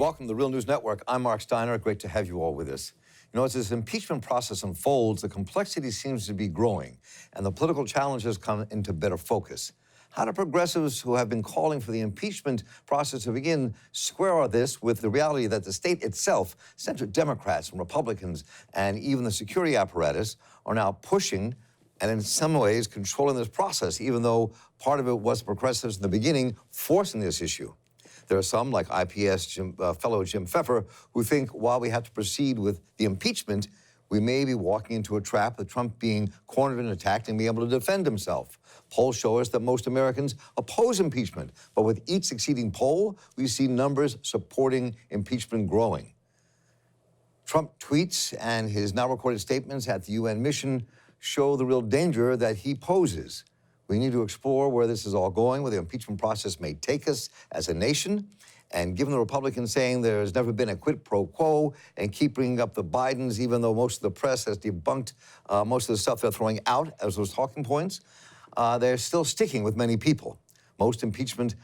Welcome to the Real News Network. I'm Mark Steiner. Great to have you all with us. You know, as this impeachment process unfolds, the complexity seems to be growing, and the political challenges come into better focus. How do progressives who have been calling for the impeachment process to begin square this with the reality that the state itself, center Democrats and Republicans, and even the security apparatus are now pushing and in some ways controlling this process, even though part of it was progressives in the beginning forcing this issue? There are some, like IPS fellow Jim Pfeffer, who think while we have to proceed with the impeachment, we may be walking into a trap with Trump being cornered and attacked and being able to defend himself. Polls show us that most Americans oppose impeachment, but with each succeeding poll, we see numbers supporting impeachment growing. Trump tweets and his now recorded statements at the UN mission show the real danger that he poses. We need to explore where this is all going, where the impeachment process may take us as a nation. And given the Republicans saying there's never been a quid pro quo and keep bringing up the Bidens, even though most of the press has debunked most of the stuff they're throwing out as those talking points, they're still sticking with many people. Most impeachment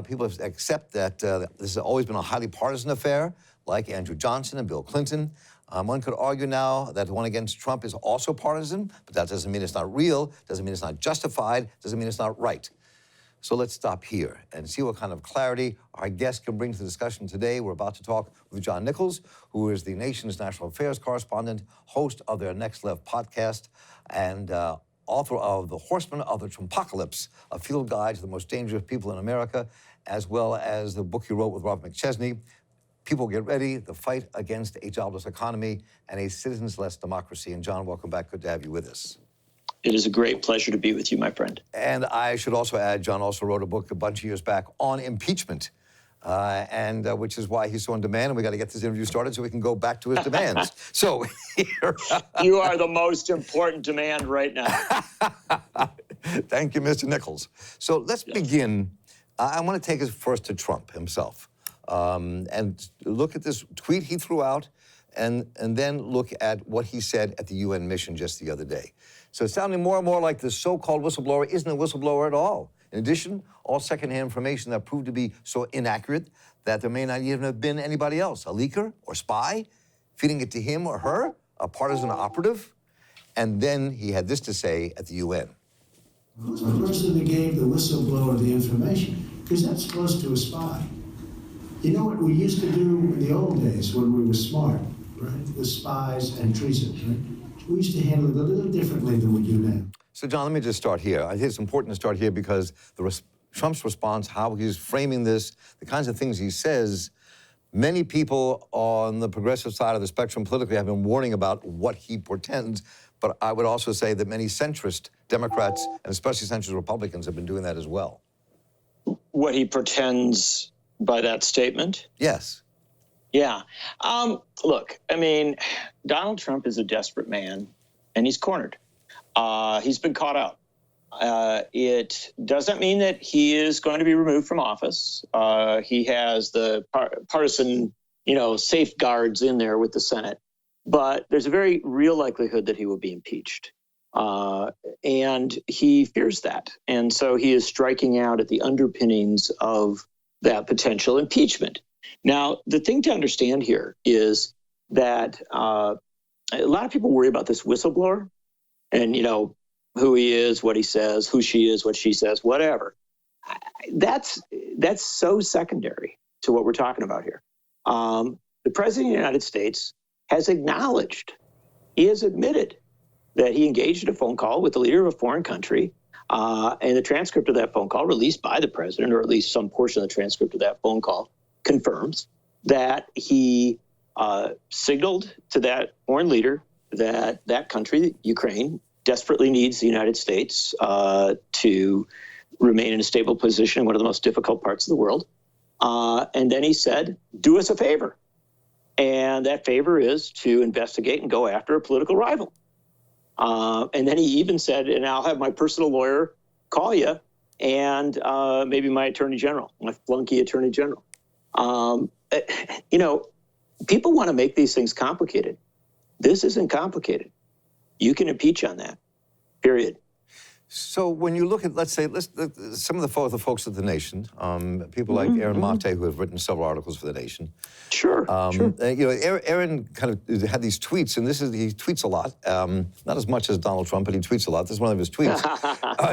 people accept that this has always been a highly partisan affair, like Andrew Johnson and Bill Clinton. One could argue now that the one against Trump is also partisan, but that doesn't mean it's not real, doesn't mean it's not justified, doesn't mean it's not right. So let's stop here and see what kind of clarity our guest can bring to the discussion today. We're about to talk with John Nichols, who is the nation's national affairs correspondent, host of their Next Left podcast, and author of The Horsemen of the Trumpocalypse, a field guide to the most dangerous people in America, as well as the book he wrote with Robert McChesney, People Get Ready, The Fight Against a Jobless Economy and a Citizens-Less Democracy. And John, welcome back. Good to have you with us. It is a great pleasure to be with you, my friend. And I should also add, John also wrote a book a bunch of years back on impeachment, which is why he's so in demand. And we got to get this interview started so we can go back to his demands. So here, you are the most important demand right now. Thank you, Mr. Nichols. So let's begin. I want to take us first to Trump himself. And look at this tweet he threw out, and then look at what he said at the UN mission just the other day. So it's sounding more and more like the so-called whistleblower isn't a whistleblower at all. In addition, all secondhand information that proved to be so inaccurate that there may not even have been anybody else, a leaker or spy, feeding it to him or her, a partisan operative. And then he had this to say at the UN. Who's the person that gave the whistleblower the information? Because that's close to a spy. You know what we used to do in the old days when we were smart, right? With spies and treason, right? We used to handle it a little differently than we do now. So, John, let me just start here. I think it's important to start here because Trump's response, how he's framing this, the kinds of things he says, many people on the progressive side of the spectrum politically have been warning about what he portends. But I would also say that many centrist Democrats, and especially centrist Republicans, have been doing that as well. What he pretends by that statement? Yes. Yeah. Look, I mean, Donald Trump is a desperate man, and he's cornered. He's been caught out. It doesn't mean that he is going to be removed from office. He has the partisan, safeguards in there with the Senate. But there's a very real likelihood that he will be impeached. And he fears that. And so he is striking out at the underpinnings of that potential impeachment. Now, the thing to understand here is that a lot of people worry about this whistleblower and, who he is, what he says, who she is, what she says, whatever. That's so secondary to what we're talking about here. The President of the United States has acknowledged, he has admitted that he engaged in a phone call with the leader of a foreign country. And the transcript of that phone call, released by the president, or at least some portion of the transcript of that phone call, confirms that he signaled to that foreign leader that that country, Ukraine, desperately needs the United States to remain in a stable position in one of the most difficult parts of the world. And then he said, do us a favor. And that favor is to investigate and go after a political rival. And then he even said, and I'll have my personal lawyer call you and maybe my attorney general, my flunky attorney general. People want to make these things complicated. This isn't complicated. You can impeach on that, period. So when you look at, let's say, some of the folks at The Nation, people like Aaron Mate, who have written several articles for The Nation. Sure. You know, Aaron kind of had these tweets, and he tweets a lot, not as much as Donald Trump, but he tweets a lot. This is one of his tweets.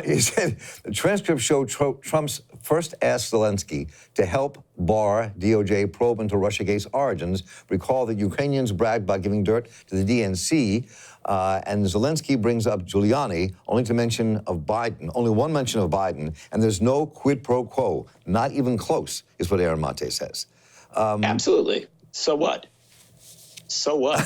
He said, the transcripts show Trump's first asked Zelensky to help Barr DOJ probe into Russiagate's origins. Recall that Ukrainians bragged about giving dirt to the DNC, and Zelensky brings up Giuliani, only one mention of Biden, and there's no quid pro quo, not even close, is what Aaron Mate says. Absolutely. So what? So what?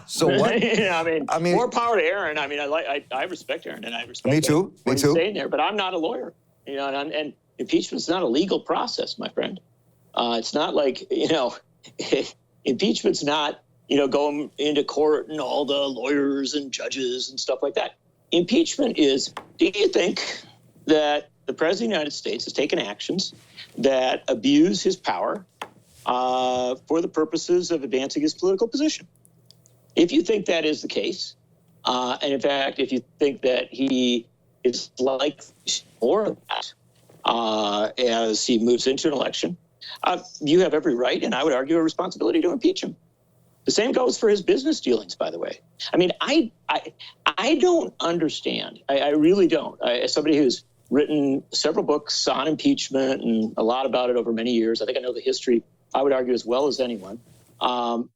So what? I mean, more power to Aaron. I mean, I respect Aaron, and I respect Me too. what he's saying there, but I'm not a lawyer. You know, and impeachment's not a legal process, my friend. It's not like, you know, impeachment's not, you know, going into court and all the lawyers and judges and stuff like that. Impeachment is, do you think that the President of the United States has taken actions that abuse his power for the purposes of advancing his political position? If you think that is the case, and in fact, if you think that he is like more of that as he moves into an election, you have every right, and I would argue a responsibility to impeach him. The same goes for his business dealings, by the way. I mean, I don't understand. I really don't. As somebody who's written several books on impeachment and a lot about it over many years, I think I know the history, I would argue, as well as anyone.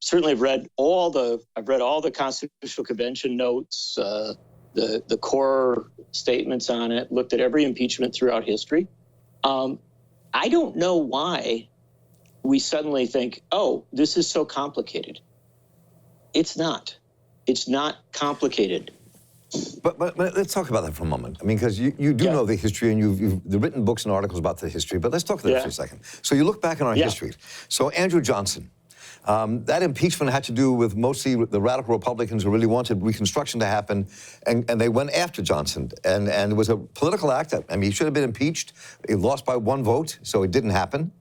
Certainly, I've read all the Constitutional Convention notes, the core statements on it, looked at every impeachment throughout history. I don't know why we suddenly think, oh, this is so complicated. It's not. It's not complicated. But let's talk about that for a moment. I mean, because you do know the history, and you've written books and articles about the history, but let's talk about that for a second. So you look back in our history. So Andrew Johnson, that impeachment had to do with mostly the radical Republicans who really wanted Reconstruction to happen, and they went after Johnson. And it was a political act. I mean, he should have been impeached. He lost by 1 vote, so it didn't happen.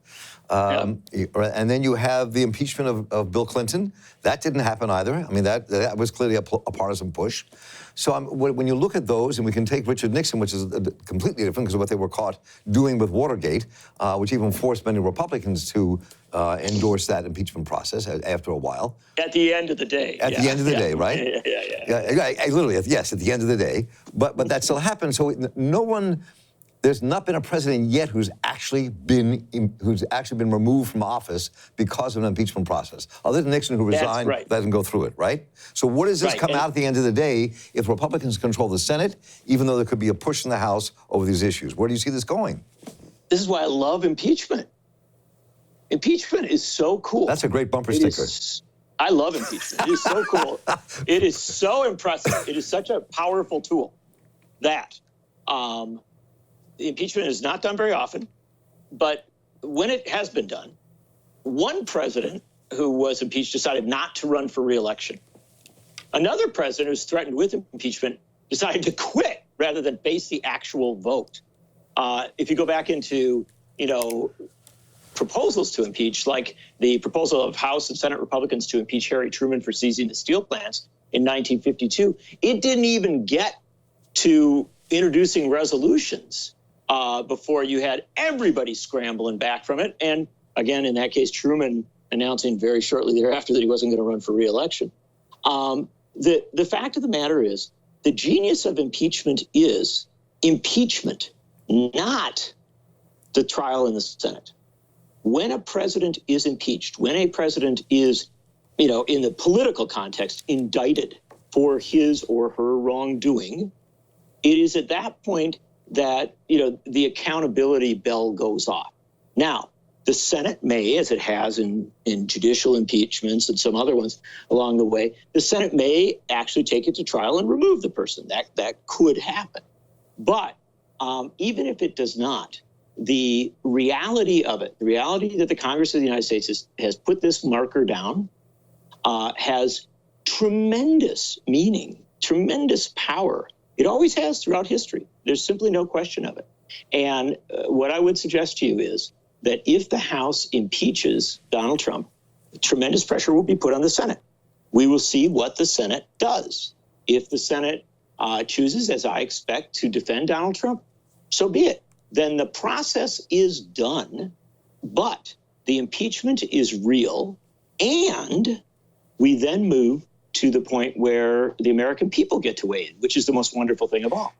And then you have the impeachment of Bill Clinton. That didn't happen either. I mean, that was clearly a partisan push. So when you look at those, and we can take Richard Nixon, which is completely different because of what they were caught doing with Watergate, which even forced many Republicans to endorse that impeachment process after a while. At the end of the day. At the end of the day, right? Literally, yes, at the end of the day. But that still happened. So there's not been a president yet who's actually been removed from office because of an impeachment process. Other than Nixon, who resigned, doesn't go through it, right? So what does this come out at the end of the day if Republicans control the Senate, even though there could be a push in the House over these issues? Where do you see this going? This is why I love impeachment. Impeachment is so cool. That's a great bumper sticker. I love impeachment. It is so cool. It is so impressive. It is such a powerful tool that the impeachment is not done very often, but when it has been done, one president who was impeached decided not to run for re-election. Another president who's threatened with impeachment decided to quit rather than face the actual vote. If you go back into, proposals to impeach, like the proposal of House and Senate Republicans to impeach Harry Truman for seizing the steel plants in 1952, it didn't even get to introducing resolutions before you had everybody scrambling back from it. And again, in that case, Truman announcing very shortly thereafter that he wasn't going to run for re-election. The fact of the matter is, the genius of impeachment is impeachment, not the trial in the Senate. When a president is impeached, when a president is, in the political context, indicted for his or her wrongdoing, it is at that point that, the accountability bell goes off. Now, the Senate may, as it has in judicial impeachments and some other ones along the way, the Senate may actually take it to trial and remove the person. That could happen. But even if it does not, the reality of it, the reality that the Congress of the United States has put this marker down, has tremendous meaning, tremendous power. It always has throughout history. There's simply no question of it. And what I would suggest to you is that if the House impeaches Donald Trump, tremendous pressure will be put on the Senate. We will see what the Senate does. If the Senate chooses, as I expect, to defend Donald Trump, so be it. Then the process is done, but the impeachment is real, and we then move to the point where the American people get to weigh in, which is the most wonderful thing of all.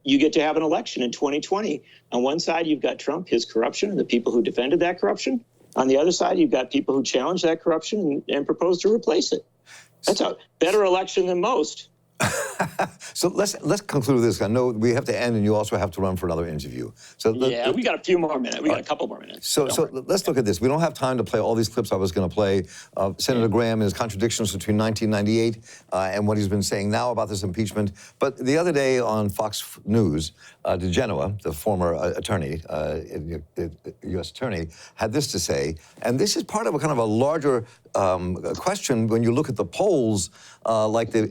You get to have an election in 2020. On one side, you've got Trump, his corruption, and the people who defended that corruption. On the other side, you've got people who challenge that corruption and propose to replace it. That's a better election than most. So let's conclude with this. I know we have to end, and you also have to run for another interview. So We got a few more minutes. We got a couple more minutes. So let's look at this. We don't have time to play all these clips I was going to play. Senator Graham and his contradictions between 1998 and what he's been saying now about this impeachment. But the other day on Fox News, DeGenoa, the former attorney, U.S. attorney, had this to say, and this is part of a kind of a larger question when you look at the polls, like the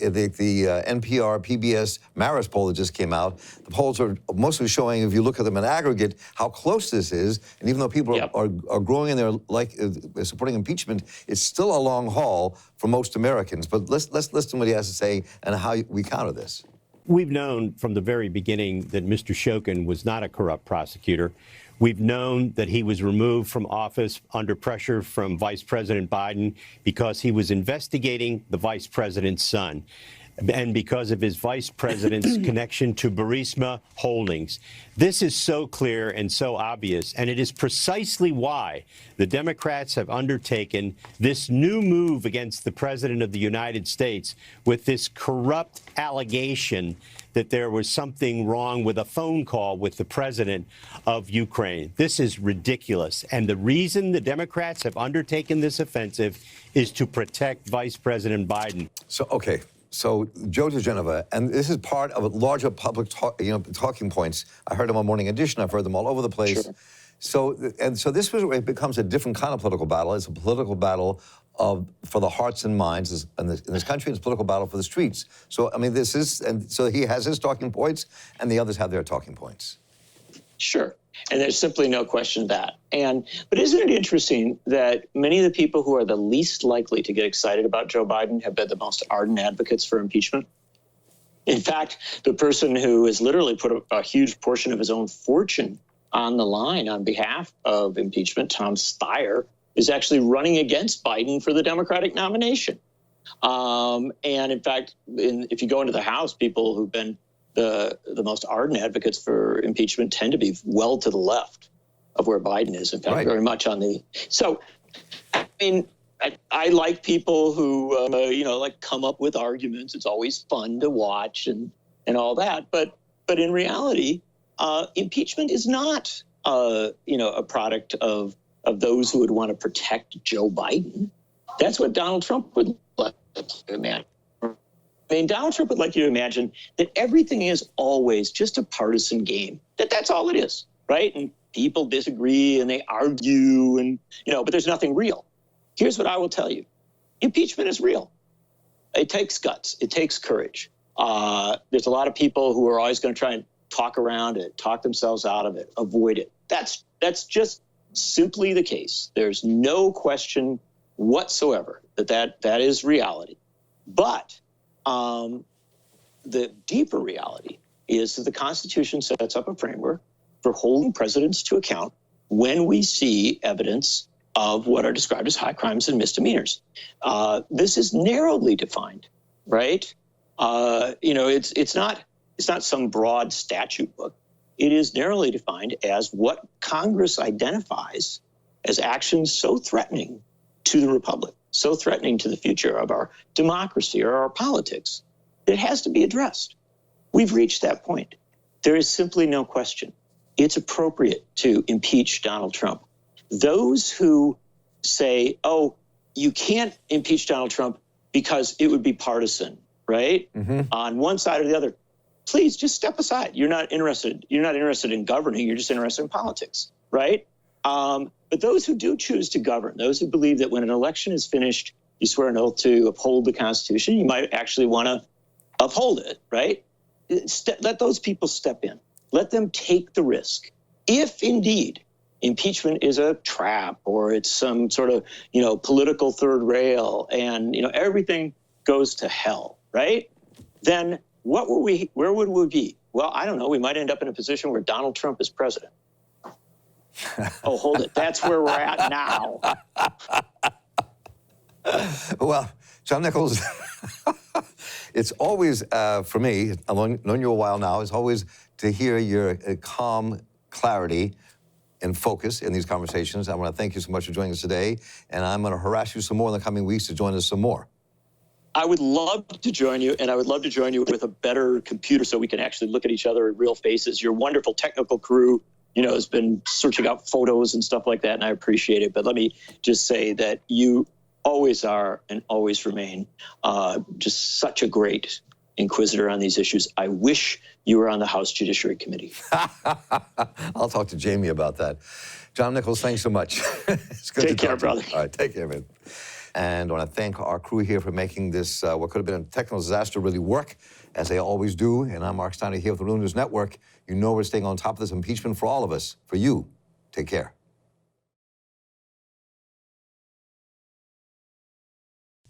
NPR, PBS, Marist poll that just came out. The polls are mostly showing, if you look at them in aggregate, how close this is. And even though people are growing in their supporting impeachment, it's still a long haul for most Americans. But let's listen to what he has to say and how we counter this. We've known from the very beginning that Mr. Shokin was not a corrupt prosecutor. We've known that he was removed from office under pressure from Vice President Biden because he was investigating the vice president's son and because of his vice president's connection to Burisma Holdings. This is so clear and so obvious, and it is precisely why the Democrats have undertaken this new move against the President of the United States with this corrupt allegation that there was something wrong with a phone call with the president of Ukraine. This is ridiculous. And the reason the Democrats have undertaken this offensive is to protect Vice President Biden. So Joe DeGenova, and this is part of a larger public talking points. I heard them on Morning Edition. I've heard them all over the place. Sure. So this was where it becomes a different kind of political battle. It's a political battle for the hearts and minds in this country. It's a political battle for the streets. So I mean, so he has his talking points, and the others have their talking points. Sure. And there's simply no question that. But isn't it interesting that many of the people who are the least likely to get excited about Joe Biden have been the most ardent advocates for impeachment? In fact, the person who has literally put a huge portion of his own fortune on the line on behalf of impeachment, Tom Steyer, is actually running against Biden for the Democratic nomination. And in fact, if you go into the House, people who've been the most ardent advocates for impeachment tend to be well to the left of where Biden is, in fact, very much on the. So, I mean, I like people who, like come up with arguments. It's always fun to watch and all that. But in reality, impeachment is not, a product of those who would want to protect Joe Biden. That's what Donald Trump would like to imagine. I mean, Donald Trump would like you to imagine that everything is always just a partisan game, that's all it is, right? And people disagree and they argue and, but there's nothing real. Here's what I will tell you. Impeachment is real. It takes guts. It takes courage. There's a lot of people who are always going to try and talk around it, talk themselves out of it, avoid it. That's just simply the case. There's no question whatsoever that is reality. But the deeper reality is that the Constitution sets up a framework for holding presidents to account when we see evidence of what are described as high crimes and misdemeanors. This is narrowly defined, right? It's not some broad statute book. It is narrowly defined as what Congress identifies as actions so threatening to the republic, so threatening to the future of our democracy or our politics, it has to be addressed. We've reached that point. There is simply no question. It's appropriate to impeach Donald Trump. Those who say, oh, you can't impeach Donald Trump because it would be partisan, right? Mm-hmm. On one side or the other, please just step aside. You're not interested in governing. You're just interested in politics, right? But those who do choose to govern, those who believe that when an election is finished, you swear an oath to uphold the Constitution, you might actually want to uphold it, right? Let those people step in. Let them take the risk. If indeed impeachment is a trap or it's some sort of, political third rail and, everything goes to hell, right? Then where would we be? Well, I don't know. We might end up in a position where Donald Trump is president. Oh, hold it. That's where we're at now. Well, John Nichols, it's always, for me, I've known you a while now, it's always to hear your calm clarity and focus in these conversations. I want to thank you so much for joining us today, and I'm going to harass you some more in the coming weeks to join us some more. I would love to join you, and I would love to join you with a better computer so we can actually look at each other in real faces. Your wonderful technical crew, has been searching out photos and stuff like that, and I appreciate it. But let me just say that you always are and always remain just such a great inquisitor on these issues. I wish you were on the House Judiciary Committee. I'll talk to Jamie about that. John Nichols, thanks so much. It's good Take to care, talk to you. brother. All right, take care, man. And I want to thank our crew here for making this, what could have been a technical disaster, really work, as they always do. And I'm Mark Steiner here with the Real News Network. You know we're staying on top of this impeachment for all of us, for you. Take care.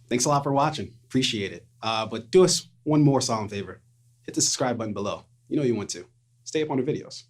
Thanks a lot for watching. Appreciate it. But do us one more solemn favor. Hit the subscribe button below. You know you want to. Stay up on the videos.